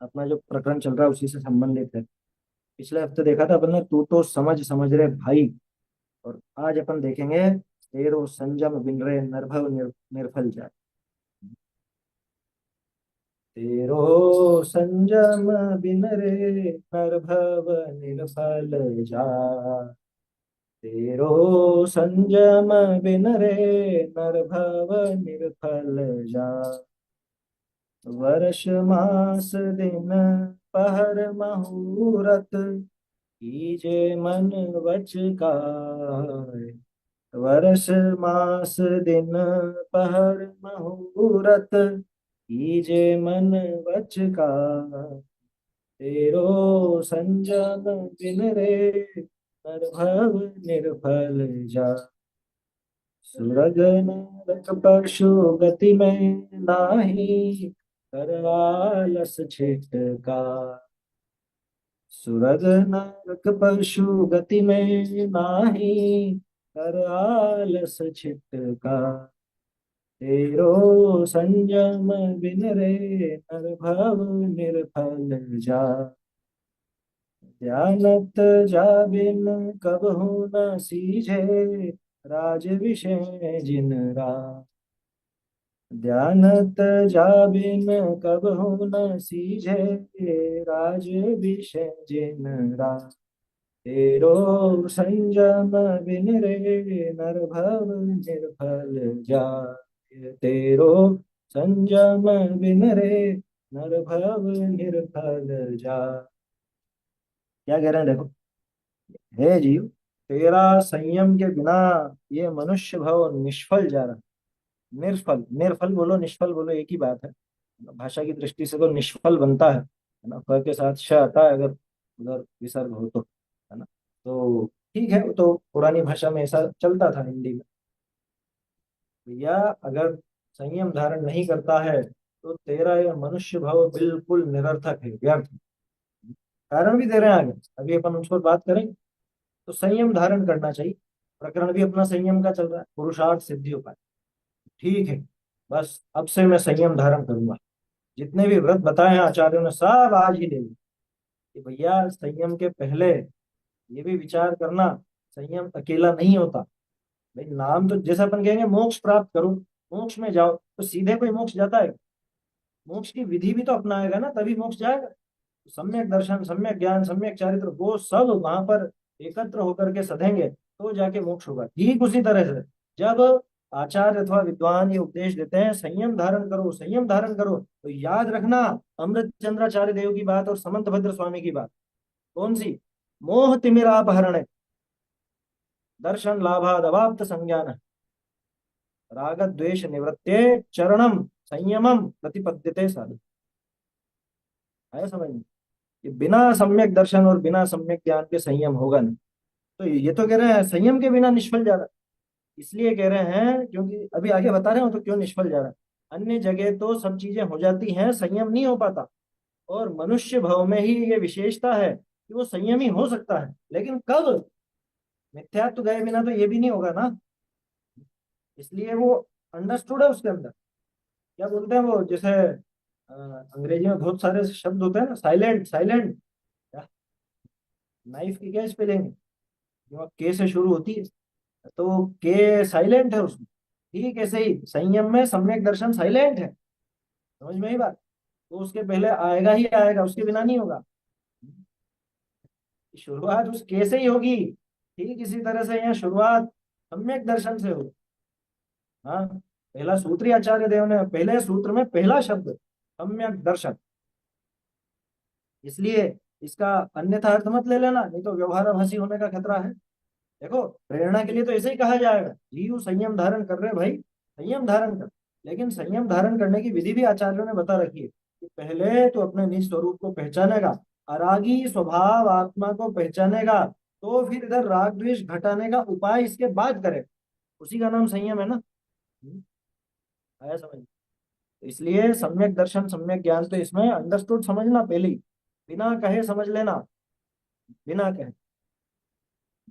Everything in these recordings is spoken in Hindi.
अपना जो प्रकरण चल रहा है उसी से संबंधित है। पिछले हफ्ते देखा था अपन ने, तू तो समझ समझ रे भाई। और आज अपन देखेंगे तेरो संजम बिन रे निर्भव निर्फल जाए। तेरो संजम बिन रे निर्भव निर्फल जाए। तेरो संजम बिन रे निर्भव निर्फल जाए। वर्ष मास दिन पहर मुहूर्त कीजे मन वच काय। वर्ष मास दिन पहर मुहूर्त कीजे मन वच काय। तेरो संजम बिन रे निर्भव निर्फल जा। सुरग नरक पशु गति में नाही कर आलस छिटका। सुरग नरक पशु गति में नाही कर आलस छिटका। तेरो संयम बिन रे निर्भव निर्फल जा। ध्यानत जाबिन कबहु न सीझे राज विषय जिन राम। ध्यानत जाबिन कबहु न सीझे राज विषय जिन राम। तेरो संयम बिन रे निर्भव निर्फल जाय। तेरो संयम बिन रे निर्भव निर्फल जाय। क्या कह रहे हैं देखो। हे जीव, तेरा संयम के बिना ये मनुष्य भव निष्फल जा रहा। निर्फल निर्फल बोलो निष्फल बोलो एक ही बात है। भाषा की दृष्टि से तो निष्फल बनता है ना। फ के साथ श आता है अगर उधर विसर्ग हो तो, है ना। तो ठीक है, वो तो पुरानी भाषा में ऐसा चलता था हिंदी में। भैया, अगर संयम धारण नहीं करता है तो तेरा यह मनुष्य भाव बिल्कुल निरर्थक है, व्यर्थ। कारण भी दे रहे हैं आगे, अभी अपन उस पर बात करेंगे। तो संयम धारण करना चाहिए। प्रकरण भी अपना संयम का चल रहा है, पुरुषार्थ सिद्धि उपाय। ठीक है, बस अब से मैं संयम धारण करूंगा। जितने भी व्रत बताए हैं आचार्यों ने सब आज ही ले लो। कि भैया संयम के पहले ये भी विचार करना, संयम अकेला नहीं होता। भाई नाम तो जैसे अपन कहेंगे मोक्ष प्राप्त करो, मोक्ष में जाओ, तो सीधे कोई मोक्ष जाता है? मोक्ष की विधि भी तो अपनाएगा ना, तभी मोक्ष जाएगा। तो सम्यक दर्शन, सम्यक ज्ञान, सम्यक चारित्र, वो सब वहां पर एकत्र होकर के सधेंगे तो जाके मोक्ष होगा। ठीक उसी तरह से जब आचार्य अथवा विद्वान ये उपदेश देते हैं संयम धारण करो, संयम धारण करो, तो याद रखना अमृत चंद्राचार्य देव की बात और समंत भद्र स्वामी की बात। कौन सी? मोह तिमिरापहरण दर्शन लाभाद अवाप्त संज्ञान राग द्वेष निवृत्ते चरणम संयमम प्रतिपद्यते साधु। आया समझ में? कि बिना सम्यक दर्शन और बिना सम्यक ज्ञान के संयम होगा नहीं। तो ये तो कह रहे हैं संयम के बिना निष्फल जा रहा है। इसलिए कह रहे हैं क्योंकि अभी आगे बता रहे हो तो क्यों निष्फल जा रहा है। अन्य जगह तो सब चीजें हो जाती हैं, संयम नहीं हो पाता। और मनुष्य भाव में ही ये विशेषता है कि वो संयमी हो सकता है, लेकिन कब? मिथ्यात्व गए बिना तो ये भी नहीं होगा ना। इसलिए वो अंडरस्टूड है उसके अंदर। क्या बोलते हैं वो, जैसे अंग्रेजी में बहुत सारे शब्द होते हैं ना, साइलेंट साइलेंट। नाइफ की क्या स्पेलिंग है? जो के से शुरू होती है, तो के साइलेंट है उसमें। ठीक ऐसे ही संयम में सम्यक दर्शन साइलेंट है। समझ में ही बात। तो उसके पहले आएगा ही आएगा, उसके बिना नहीं होगा। शुरुआत उस के से ही होगी। ठीक इसी तरह से यहाँ शुरुआत सम्यक दर्शन से होगी। हाँ, पहला सूत्री आचार्य देव ने पहले सूत्र में पहला शब्द सम्यक दर्शन। इसलिए इसका अन्यथा अर्थ मत ले लेना, नहीं तो व्यवहाराभासी होने का खतरा है। देखो, प्रेरणा के लिए तो ऐसे ही कहा जाएगा, जीव संयम धारण कर रहे भाई, संयम धारण कर। लेकिन संयम धारण करने की विधि भी आचार्यों ने बता रखी है कि पहले तो अपने निज स्वरूप को पहचानेगा, अरागी स्वभाव आत्मा को पहचानेगा, तो फिर इधर राग द्वेष घटाने का उपाय इसके बाद करे। उसी का नाम संयम है ना। हम्म, आया समझ? तो इसलिए सम्यक दर्शन सम्यक ज्ञान तो इसमें अंडरस्टूड समझना पहले ही, बिना कहे समझ लेना, बिना कहे।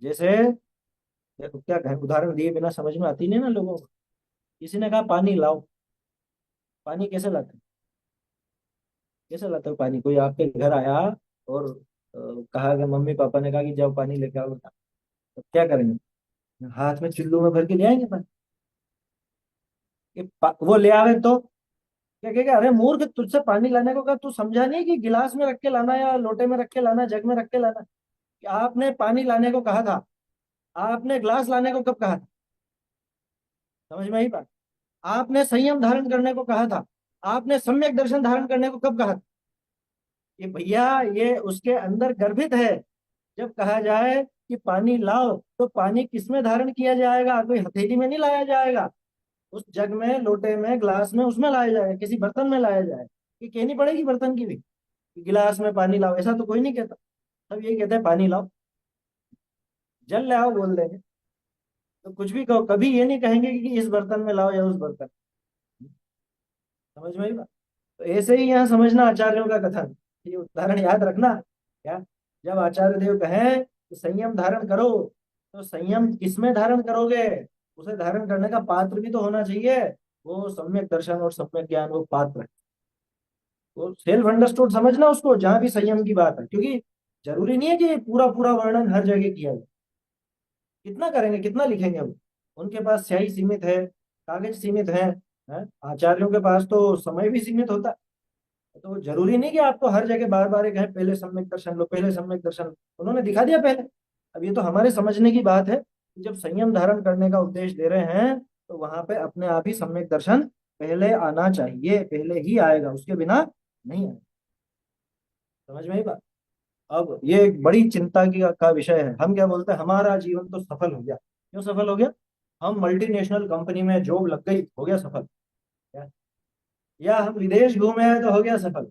जैसे देखो क्या कहें, उदाहरण दिए बिना समझ में आती नहीं ना लोगों को। किसी ने कहा पानी लाओ, पानी कैसे लाते हैं? कैसे लाते हो पानी? कोई आपके घर आया और कहा कि मम्मी पापा ने कहा कि जाओ पानी लेके आओ बेटा, तो क्या करेंगे? हाथ में चुल्लू में भर के ले आएंगे पानी? वो ले आवे तो क्या कहेगा, अरे मूर्ख तुझसे पानी लाने को कहा, तू समझा नहीं कि गिलास में रख के लाना या लोटे में रख के लाना, जग में रख के लाना? कि आपने पानी लाने को कहा था, आपने ग्लास लाने को कब कहा था? समझ में आई बात? आपने संयम धारण करने को कहा था, आपने सम्यक दर्शन धारण करने को कब कहा था? ये भैया, ये उसके अंदर गर्भित है। जब कहा जाए कि पानी लाओ, तो पानी किसमें धारण किया जाएगा? कोई हथेली में नहीं लाया जाएगा, उस जग में, लोटे में, ग्लास में, उसमें लाया जाएगा, किसी बर्तन में लाया जाएगा। ये कहनी पड़ेगी बर्तन की भी कि गिलास में पानी लाओ, ऐसा तो कोई नहीं कहता। सब यही कहते हैं पानी लाओ, जल ले आओ बोल देंगे। तो कुछ भी कहो, कभी ये नहीं कहेंगे कि इस बर्तन में लाओ या उस बर्तन। समझ में आई बात? तो ऐसे ही यहाँ समझना आचार्यों का कथन, ये उदाहरण याद रखना। क्या? जब आचार्य देव कहें कि संयम धारण करो, तो संयम किसमें धारण करोगे? उसे धारण करने का पात्र भी तो होना चाहिए। वो सम्यक दर्शन और सम्यक ज्ञान वो पात्र है। वो सेल्फ अंडरस्टूड समझना उसको, जहां भी संयम की बात है, क्योंकि जरूरी नहीं है कि पूरा पूरा वर्णन हर जगह किया जाए। कितना करेंगे, कितना लिखेंगे वो? उनके पास स्याही सीमित है, कागज सीमित है? आचार्यों के पास तो समय भी सीमित होता है। तो जरूरी नहीं कि आपको हर जगह बार बार कहें पहले सम्यक दर्शन लो, पहले सम्यक दर्शन लो। उन्होंने दिखा दिया पहले। अब ये तो हमारे समझने की बात है कि जब संयम धारण करने का उपदेश दे रहे हैं, तो वहां पे अपने आप ही सम्यक दर्शन पहले आना चाहिए, पहले ही आएगा, उसके बिना नहीं आएगा। समझ में ही बात? अब ये एक बड़ी चिंता का विषय है। हम क्या बोलते हैं, हमारा जीवन तो सफल हो गया। क्यों सफल हो गया? हम मल्टीनेशनल कंपनी में जॉब लग गई, हो गया सफल। क्या? या हम विदेश घूमे हैं तो हो गया सफल।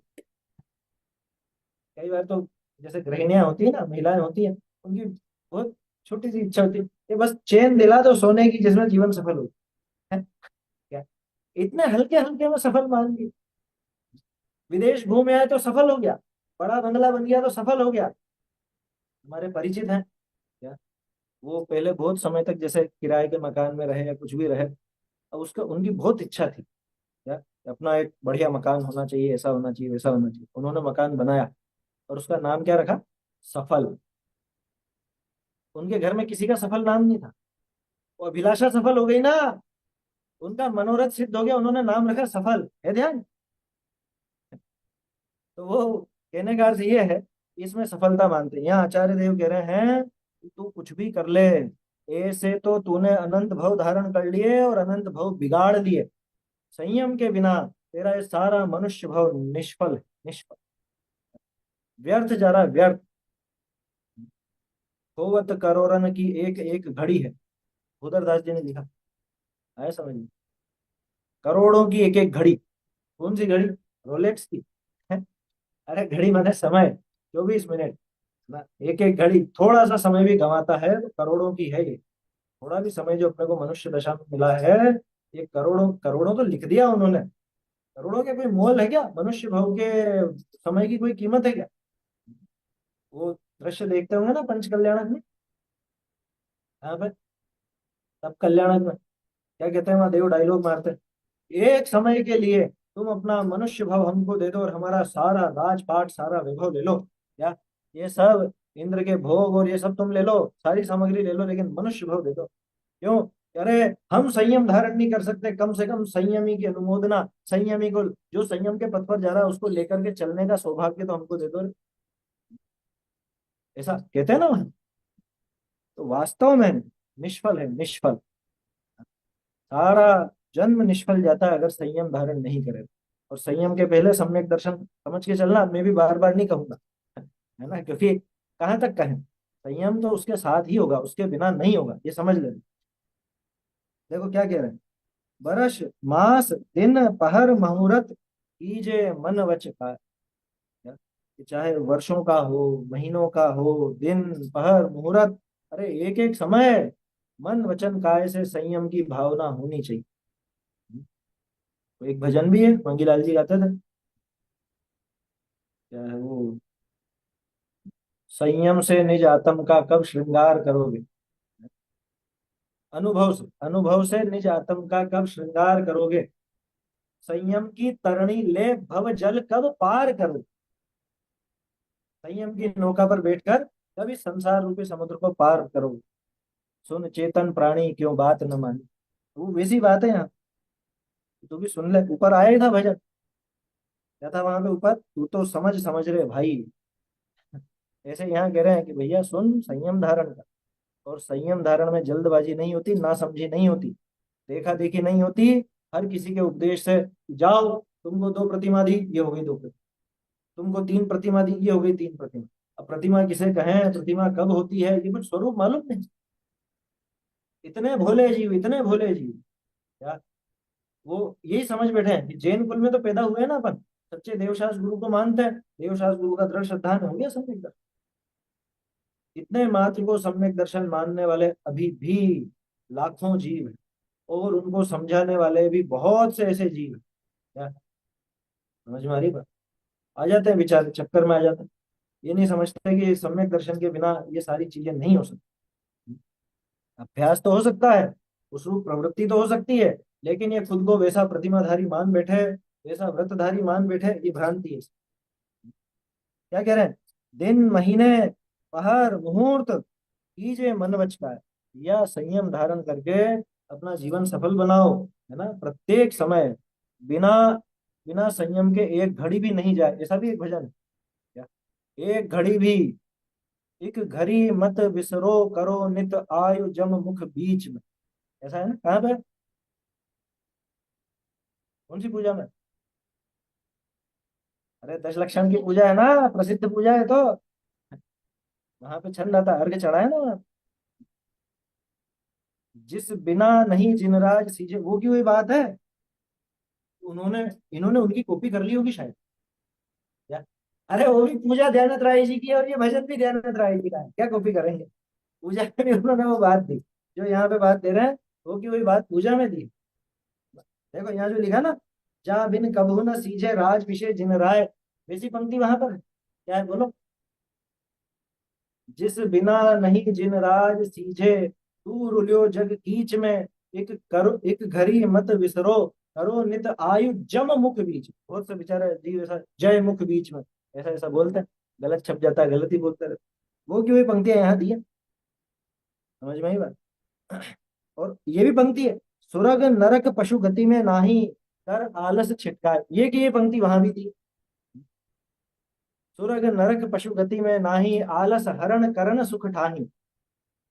कई बार तो जैसे गृहिणियां होती है ना, महिलाएं होती हैं, उनकी बहुत छोटी सी इच्छा होती है कि बस चैन दिला दो सोने की, जिसमें जीवन सफल हो। है? क्या? इतने हल्के हल्के में सफल मान ली। विदेश घूमे आए तो सफल हो गया, बड़ा बंगला बन गया तो सफल हो गया। हमारे परिचित हैं। क्या? वो पहले बहुत समय तक जैसे किराए के मकान में रहे या कुछ भी रहे, अब उसका, उनकी बहुत इच्छा थी क्या, कि अपना एक बढ़िया मकान होना चाहिए, ऐसा होना चाहिए, वैसा होना चाहिए। उन्होंने मकान बनाया और उसका नाम क्या रखा? सफल। उनके घर में किसी का सफल नाम नहीं था। वो अभिलाषा सफल हो गई ना, उनका मनोरथ सिद्ध हो गया, उन्होंने नाम रखा सफल। है ध्यान? तो वो कहने का अर्थ ये है, इसमें सफलता मानते हैं। यहाँ आचार्य देव कह रहे हैं कि तू कुछ भी कर ले, ऐसे तो तूने अनंत भव धारण कर लिए और अनंत भव बिगाड़ लिए। संयम के बिना तेरा ये सारा मनुष्य भव निष्फल है, निष्फल, व्यर्थ जा रहा है, व्यर्थ। होवत करोड़न की एक एक घड़ी है, उधरदास जी ने लिखा। आया समझ में? करोड़ों की एक एक घड़ी। कौन सी घड़ी? रोलेक्स की? है? अरे घड़ी माने समय, 24 मिनट ना। एक एक घड़ी थोड़ा सा समय भी गंवाता है तो करोड़ों की है ये। थोड़ा भी समय जो अपने को मनुष्य दशा में मिला है, ये करोड़ों करोड़ों तो लिख दिया उन्होंने। करोड़ों के कोई मोल है क्या? मनुष्य भाव के समय की कोई कीमत है क्या? वो दृश्य देखते होंगे ना पंच कल्याणक में। हाँ भाई, तब कल्याणक में क्या कहते हैं, वहां देव डायलॉग मारते हैं, एक समय के लिए तुम अपना मनुष्य भाव हमको दे दो और हमारा सारा राजपाट, सारा वैभव ले लो। क्या? ये सब इंद्र के भोग और ये सब तुम ले लो, सारी सामग्री ले लो, लेकिन मनुष्य भाव दे दो। क्यों? अरे हम संयम धारण नहीं कर सकते, कम से कम संयमी की अनुमोदना, संयमी को, जो संयम के पथ पर जा रहा है उसको लेकर के चलने का सौभाग्य तो हमको दे दो। ऐसा कहते हैं ना वहां। तो वास्तव में निष्फल है, निष्फल। सारा जन्म निष्फल जाता है अगर संयम धारण नहीं करे। और संयम के पहले सम्यक दर्शन समझ के चलना, मैं भी बार बार नहीं कहूंगा, है ना, क्योंकि कहाँ तक कहें, संयम तो उसके साथ ही होगा, उसके बिना नहीं होगा, ये समझ लेना। देखो क्या कह रहे हैं, बरस मास दिन पहर मुहूर्त कीजे मन वच का। कि चाहे वर्षों का हो, महीनों का हो, दिन, पहर, मुहूर्त, अरे एक एक समय मन वचन काय से संयम की भावना होनी चाहिए। तो एक भजन भी है, मंगीलाल जी गाते थे। क्या है वो? संयम से निज आत्म का कब श्रृंगार करोगे। अनुभव से निज आत्म का कब श्रृंगार करोगे। संयम की तरणी ले भव जल कब पार करूं। संयम की नौका पर बैठकर कब इस संसार रूपी समुद्र को पार करो। सुन चेतन प्राणी क्यों बात न मानी। वो वैसी बात है यहाँ। तू भी सुन ले, ऊपर आया ही था भजन। क्या था वहां पे ऊपर, तू तो समझ समझ रहे भाई। ऐसे यहाँ कह रहे हैं कि भैया सुन, संयम धारण कर। और संयम धारण में जल्दबाजी नहीं होती, ना समझी नहीं होती, देखा देखी नहीं होती। हर किसी के उपदेश से जाओ, तुमको दो प्रतिमा दी, ये हो गई दो प्रतिमा। तुमको तीन प्रतिमा दी, ये हो गई तीन प्रतिमा। अब प्रतिमा किसे कहें, प्रतिमा कब होती है, ये कुछ स्वरूप मालूम नहीं। इतने भोले जीव, इतने भोले जीव। यार वो यही समझ बैठे हैं कि जैन कुल में तो पैदा हुए हैं ना अपन, सच्चे देवशास्त्र गुरु को मानते हैं, देवशास्त्र गुरु का दृढ़ श्रद्धान हो गया सम्यक दर्शन। इतने मात्र को सम्यक दर्शन मानने वाले अभी भी लाखों जीव हैं। और उनको समझाने वाले भी बहुत से ऐसे जीव हैं। क्या समझ में आ रही बात। आ जाते हैं विचार चक्कर में आ जाते हैं। ये नहीं समझते कि सम्यक दर्शन के बिना ये सारी चीजें नहीं हो सकती। अभ्यास तो हो सकता है, उस रूप प्रवृत्ति तो हो सकती है, लेकिन ये खुद को वैसा प्रतिमाधारी मान बैठे, वैसा व्रतधारी मान बैठे, ये भ्रांति है। क्या कह रहे हैं, दिन महीने पहर मुहूर्त कीजिए मन वच का, या संयम धारण करके अपना जीवन सफल बनाओ। है ना, प्रत्येक समय बिना बिना संयम के एक घड़ी भी नहीं जाए, ऐसा भी एक भजन है। क्या, एक घड़ी भी, एक घड़ी मत विसरो करो नित आयु जम मुख बीच में। ऐसा है ना, कहाँ पे, कौन सी पूजा में। अरे दश लक्षण की पूजा है ना, प्रसिद्ध पूजा है तो वहां पे छंद आता, अर्घ चढ़ा है ना। जिस बिना नहीं जिनराज सीजे, वो की हुई बात है। उन्होंने, इन्होंने उनकी कॉपी कर ली होगी शायद। क्या, अरे वो भी पूजा दयानंद राय जी की है और ये भजन भी दयानंद राय जी का है, क्या कॉपी करेंगे। पूजा में भी उन्होंने वो बात दी, जो यहाँ पे बात दे रहे हैं, वो की हुई बात पूजा में दी। देखो यहाँ जो लिखा ना, जा बिन कबहू न सीजे राज विषय जिन राय, वैसी पंक्ति वहां पर है। क्या है बोलो, जिस बिना नहीं जिन राज सीझे, दूर उल्यो जग कीच में, एक करो एक घड़ी मत विसरो, करो नित आयु जम मुख बीच। बहुत से बेचारे जीव ऐसा जय मुख बीच में, ऐसा ऐसा बोलते हैं, गलत छप जाता है, गलत ही बोलते रहते। वो क्यों ये पंक्तियां यहाँ दी है, समझ में आई बात। और ये भी पंक्ति है, सुरग नरक पशु गति में नाही, कर आलस छिटकाए, ये की ये पंक्ति वहां भी थी। सुरग नरक पशु गति में नाही, आलस हरण करण सुख ठाही,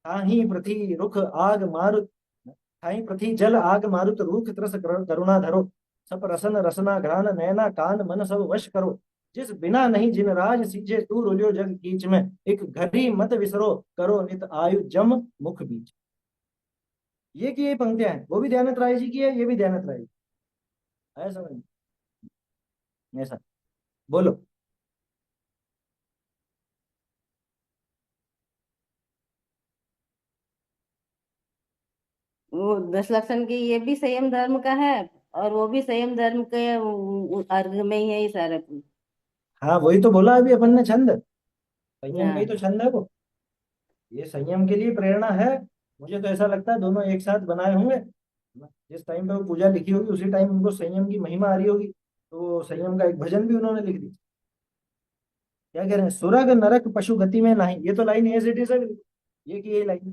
ठाही पृथ्वी रुख आग मारुत, ठाई पृथ्वी जल आग मारुत रूख त्रस करुणा धरो, सब रसन रसना घ्राण नैना कान मन सब वश करो, जिस बिना नहीं जिन राज सीजे, तू रुलियो जग कीच में, एक घड़ी मत विसरो, करो नित आयु जम मुख बीच। ये की ये पंक्तियां हैं, वो भी दयानंद राय जी की है, ये भी दयानंद राय जी। है समझ में? ऐसा, बोलो। वो दस लक्षण की ये भी संयम धर्म का है, और वो भी संयम धर्म के अर्घ में ही है ये सारा। हाँ वही तो बोला अभी अपन ने, छंद संयम का ही तो हाँ। छंद है वो। ये संयम के लिए प्रेरणा है। मुझे तो ऐसा लगता है दोनों एक साथ बनाए होंगे। जिस टाइम पे वो पूजा लिखी होगी उसी टाइम उनको संयम की महिमा आ रही होगी, तो संयम का एक भजन भी उन्होंने लिख दिया। क्या कह रहे हैं, सुरग नरक पशु गति में नहीं, ये तो लाइन एज इट इज है बिल्कुल। ये की ये लाइन,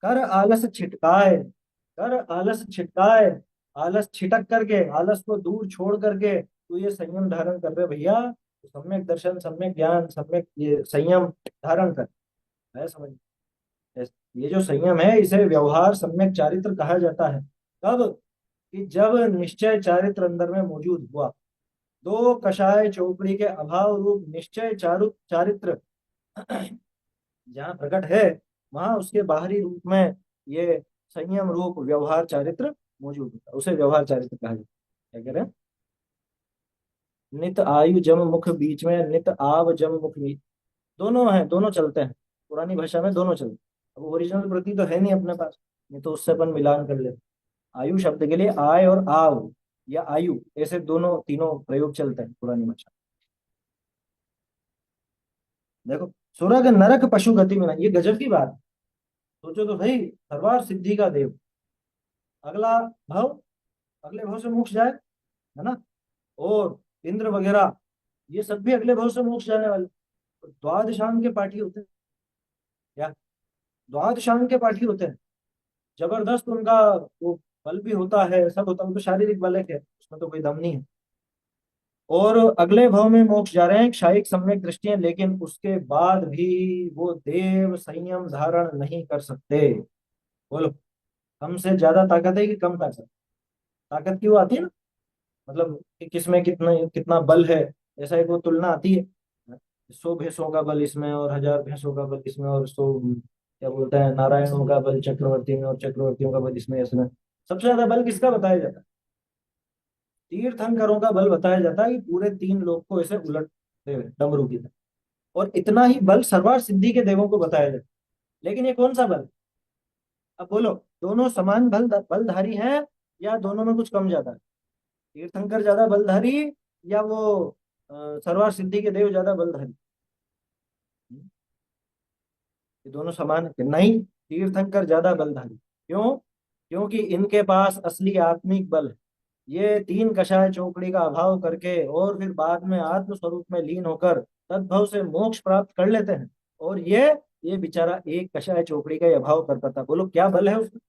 कर आलस छिटकाए, कर आलस छिटकाए, आलस छिटक करके, आलस को दूर छोड़ करके तू ये संयम धारण कर रहे भैया, तो सम्यक दर्शन, सम्यक ज्ञान, सम्यक ये संयम धारण कर। है समझ। ये जो संयम है इसे व्यवहार सम्यक चारित्र कहा जाता है। कब, कि जब निश्चय चारित्र अंदर में मौजूद हुआ। दो कषाय चौकड़ी के अभाव रूप निश्चय चारु चारित्र जहाँ प्रकट है, वहां उसके बाहरी रूप में ये संयम रूप व्यवहार चारित्र मौजूद होता है, उसे व्यवहार चारित्र कहा जाता है। क्या कह रहे हैं, नित आयु जम मुख बीच में, नित आव जम मुख बीच, दोनों हैं, दोनों चलते हैं। पुरानी भाषा में दोनों चलते हैं। अब ओरिजिनल प्रति तो है नहीं अपने पास, नहीं तो उससे अपन मिलान कर लेते। आयु शब्द के लिए आय और आव या आयु, ऐसे दोनों तीनों प्रयोग चलते हैं पुरानी भाषा में। देखो, सुरग नरक पशु गति में ना, ये गजब की बात है। सोचो तो भाई, सर्वार सिद्धि का देव, अगला भाव, अगले भाव से मोक्ष जाए, है ना, और इंद्र वगैरह, ये सब भी अगले भाव से मोक्ष जाने वाले। तो द्वादशांग के पाठी होते हैं क्या, द्वादशांग के पाठी होते हैं, जबरदस्त उनका वो बल भी होता है, सब होता है, वो तो शारीरिक बल है, उसमें तो कोई दम नहीं है। और अगले भाव में मोक्ष जा रहे हैं क्षायिक सम्यक दृष्टि है, लेकिन उसके बाद भी वो देव संयम धारण नहीं कर सकते। बोलो, हमसे ज्यादा ताकत है कि कम ताकत, ताकत की वो आती है ना, मतलब कि किसमें कितना कितना बल है, ऐसा एक वो तुलना आती है। 100 भैंसों का बल इसमें और 1000 भैंसों का बल इसमें, और 100 क्या बोलते हैं नारायणों का बल चक्रवर्ती में और चक्रवर्तियों का बल इसमें इसमें, सबसे ज्यादा बल किसका बताया जाता है, तीर्थंकरों का बल बताया जाता है कि पूरे 3 लोक को ऐसे उलटते हुए डमरू की तरह। और इतना ही बल सर्वार सिद्धि के देवों को बताया जाता है, लेकिन ये कौन सा बल, अब बोलो, दोनों समान बलधारी हैं या दोनों में कुछ कम ज्यादा है, तीर्थंकर ज्यादा बलधारी या वो सर्वार सिद्धि के देव ज्यादा बलधारी, ये दोनों समान है नहीं, तीर्थंकर ज्यादा बलधारी। क्यों, क्योंकि इनके पास असली आत्मिक बल है। ये 3 कषाय चौकड़ी का अभाव करके और फिर बाद में आत्म स्वरूप में लीन होकर तद्भव से मोक्ष प्राप्त कर लेते हैं। और ये बेचारा 1 कषाय चौकड़ी का ही अभाव करता था, बोलो क्या बल है उसमें,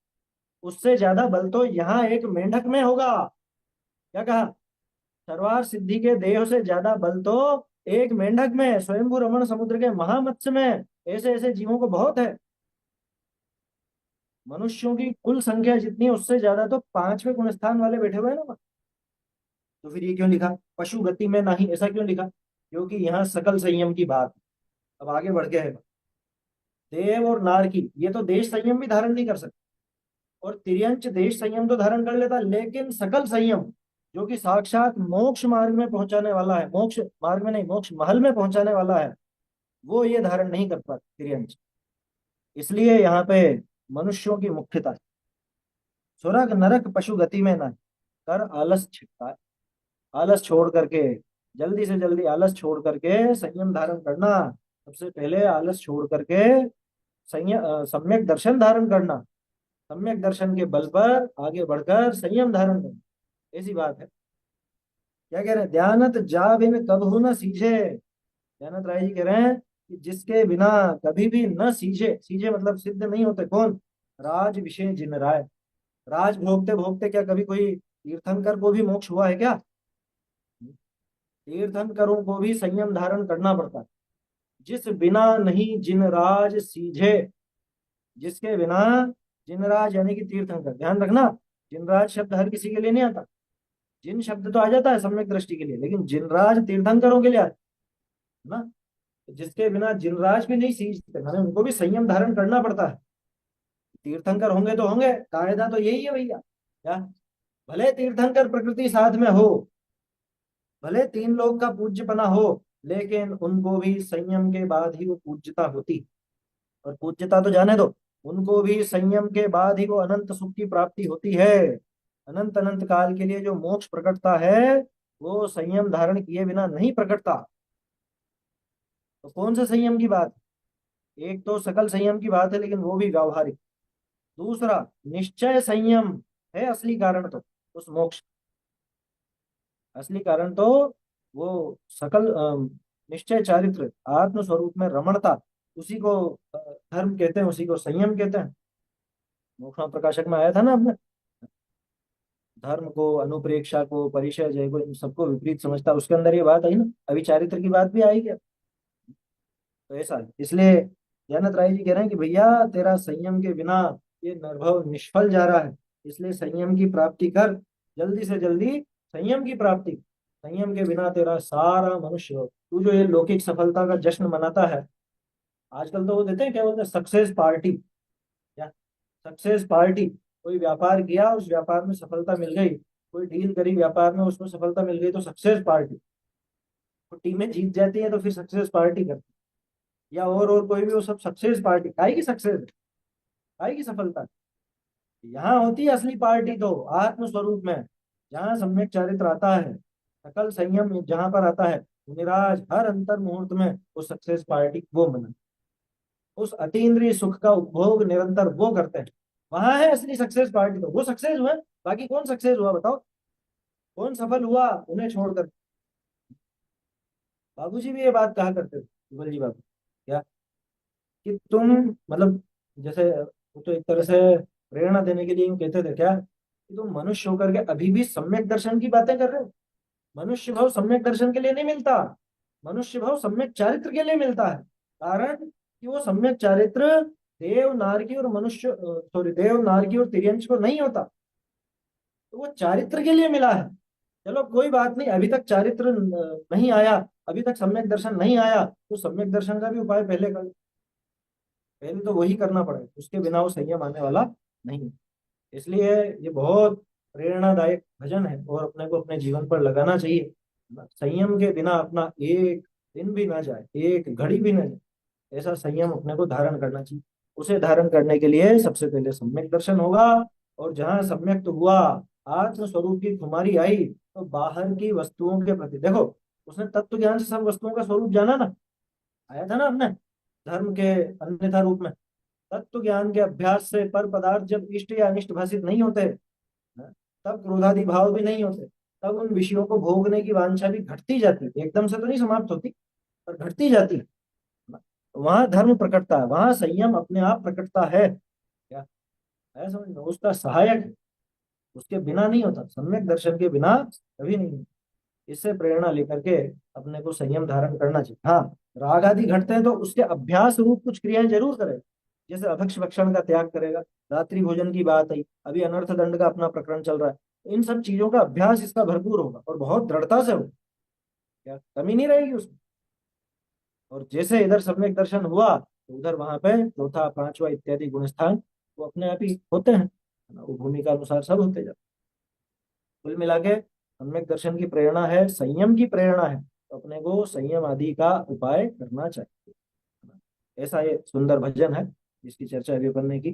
उससे ज्यादा बल तो यहाँ एक मेंढक में होगा। क्या कहा, सर्वार सिद्धि के देह से ज्यादा बल तो एक मेंढक में, स्वयंभू रमण समुद्र के महामत्स्य में, ऐसे ऐसे जीवों को बहुत है। मनुष्यों की कुल संख्या जितनी है उससे ज्यादा तो 5वें गुण स्थान वाले बैठे हुए हैं ना। तो फिर ये क्यों लिखा पशु गति में नहीं, ऐसा क्यों लिखा, क्योंकि यहाँ सकल संयम की बात है। अब आगे बढ़ गया है, देव और नार की, ये तो देश संयम भी धारण नहीं कर सकते, और तिर्यंच देश संयम तो धारण कर लेता, लेकिन सकल संयम जो कि साक्षात मोक्ष मार्ग में पहुंचाने वाला है, मोक्ष मार्ग में नहीं, मोक्ष महल में पहुंचाने वाला है, वो ये धारण नहीं कर पाता तिर्यंच। इसलिए यहाँ पे मनुष्यों की मुख्यता है। स्वर्ग नरक पशु गति में न कर आलस छिपता है, आलस छोड़ करके, जल्दी से जल्दी आलस छोड़ करके संयम धारण करना। सबसे पहले आलस छोड़ करके सम्यक दर्शन धारण करना, सम्यक दर्शन के बल पर आगे बढ़कर संयम धारण करना, ऐसी बात है। क्या कह रहे हैं, ध्यानत जा बिन कबहू न सीझे, ध्यानत राय जी कह रहे हैं कि जिसके बिना कभी भी न सीझे, सीझे मतलब सिद्ध नहीं होते, कौन, राज विषय जिन राय, राज भोगते भोगते क्या कभी कोई तीर्थंकर को भी मोक्ष हुआ है क्या, तीर्थंकरों को भी संयम धारण करना पड़ता है। जिस बिना नहीं जिन राज सीझे, जिसके बिना, जिनराज यानी कि तीर्थंकर, ध्यान रखना, जिनराज शब्द हर किसी के लिए नहीं आता, जिन शब्द तो आ जाता है सम्यक दृष्टि के लिए, लेकिन जिनराज तीर्थंकरों के लिए आता है ना। जिसके बिना जिनराज भी नहीं सींचते, माने उनको भी संयम धारण करना पड़ता है। तीर्थंकर होंगे तो होंगे, कायदा तो यही है भैया, क्या, भले तीर्थंकर प्रकृति साध में हो, भले 3 लोग का पूज्यपना हो, लेकिन उनको भी संयम के बाद ही वो पूज्यता होती। और पूज्यता तो जाने दो, उनको भी संयम के बाद ही वो अनंत सुख की प्राप्ति होती है। अनंत अनंत काल के लिए जो मोक्ष प्रकटता है, वो संयम धारण किए बिना नहीं प्रकटता। तो कौन से संयम की बात, एक तो सकल संयम की बात है, लेकिन वो भी व्यावहारिक। दूसरा, निश्चय संयम है असली कारण तो उस मोक्ष, असली कारण तो वो सकल निश्चय चारित्र आत्म स्वरूप में रमणता, उसी को धर्म कहते हैं, उसी को संयम कहते हैं। मोक्ष प्रकाशक में आया था ना अपने, धर्म को, अनुप्रेक्षा को, परिचय जय को, इन सबको विपरीत समझता, उसके अंदर ये बात आई ना, अभी चारित्र की बात भी आई क्या। तो ऐसा है। इसलिए जयनाथ राय जी कह रहे हैं कि भैया तेरा संयम के बिना ये निर्भव निष्फल जा रहा है, इसलिए संयम की प्राप्ति कर, जल्दी से जल्दी संयम की प्राप्ति। संयम के बिना तेरा सारा मनुष्य, तू जो ये लौकिक सफलता का जश्न मनाता है, आजकल तो वो देते हैं क्या बोलते हैं, सक्सेस पार्टी, क्या, सक्सेस पार्टी, कोई व्यापार किया उस व्यापार में सफलता मिल गई, कोई डील करी व्यापार में उसमें सफलता मिल गई तो सक्सेस पार्टी, तो टीमें जीत जाती है तो फिर सक्सेस पार्टी करती है। या और कोई भी, वो सब सक्सेस पार्टी, काहे की सक्सेस, काहे की सफलता। यहाँ होती है असली पार्टी तो आत्म स्वरूप में, जहाँ सम्यक चारित्र आता है, सकल संयम जहाँ पर आता है, निराज हर अंतर मुहूर्त में वो सक्सेस पार्टी वो मना, उस अतीन्द्रिय सुख का उपभोग निरंतर वो करते हैं, वहां है असली सक्सेस पार्टी, तो वो सक्सेस हुआ। बाकी कौन सक्सेस हुआ बताओ, कौन सफल हुआ उन्हें छोड़कर। बाबूजी भी ये बात कहा करते थे, बिमल जी बाबू, क्या, कि तुम, मतलब जैसे वो तो एक तरह से प्रेरणा देने के लिए यूं कहते थे क्या, कि तुम मनुष्य होकर के अभी भी सम्यक दर्शन की बातें कर रहे हो। मनुष्य भाव सम्यक दर्शन के लिए नहीं मिलता, मनुष्य भाव सम्यक चारित्र के लिए मिलता है। कारण कि वो सम्यक चारित्र देव नारकी और मनुष्य, सॉरी, देव नारकी और तिर्यंश को नहीं होता, तो वो चारित्र के लिए मिला है। चलो कोई बात नहीं, अभी तक चारित्र नहीं आया, अभी तक सम्यक दर्शन नहीं आया, तो सम्यक दर्शन का भी उपाय पहले कर, पहले तो वही करना पड़ेगा, उसके बिना वो संयम आने वाला नहीं है। इसलिए ये बहुत प्रेरणादायक भजन है और अपने को अपने जीवन पर लगाना चाहिए। संयम के बिना अपना एक दिन भी ना जाए, एक घड़ी भी ना जाए, ऐसा संयम अपने को धारण करना चाहिए। उसे धारण करने के लिए सबसे पहले सम्यक दर्शन होगा, और जहां सम्यक तो हुआ, आत्म स्वरूप की खुमारी आई, तो बाहर की वस्तुओं के प्रति देखो, उसने तत्व ज्ञान से सब वस्तुओं का स्वरूप जाना ना, आया था ना अपने धर्म के अन्यथा रूप में। तत्व ज्ञान के अभ्यास से पर पदार्थ जब इष्ट या अनिष्ट भाषित नहीं होते, हाँ, तब क्रोधादि भाव भी नहीं होते, तब उन विषयों को भोगने की वांछा भी घटती जाती है, एकदम से तो नहीं समाप्त होती, पर घटती जाती है। वहां धर्म प्रकटता है, वहां संयम अपने आप प्रकटता है, क्या है, समझ लो उसका सहायक है, उसके बिना नहीं होता, सम्यक दर्शन के बिना कभी नहीं होता। इससे प्रेरणा लेकर के अपने को संयम धारण करना चाहिए। हाँ, राग आदि घटते हैं तो उसके अभ्यास रूप कुछ क्रियाएं जरूर करेगा, जैसे अभक्ष भक्षण का त्याग करेगा, रात्रि भोजन की बात आई, अभी अनर्थ दंड का अपना प्रकरण चल रहा है, तो इन सब चीजों का अभ्यास इसका भरपूर होगा और बहुत दृढ़ता से होगा, क्या कमी नहीं रहेगी उसमें। और जैसे इधर सम्यक दर्शन हुआ, तो उधर वहां पे चौथा पांचवा इत्यादि गुण स्थान वो अपने आप ही होते हैं, है ना, वो भूमिका अनुसार सब होते जाते हैं। कुल मिला के सम्यक दर्शन की प्रेरणा है, संयम की प्रेरणा है, तो अपने को संयम आदि का उपाय करना चाहिए। ऐसा ये सुंदर भजन है जिसकी चर्चा अभी अपन ने की।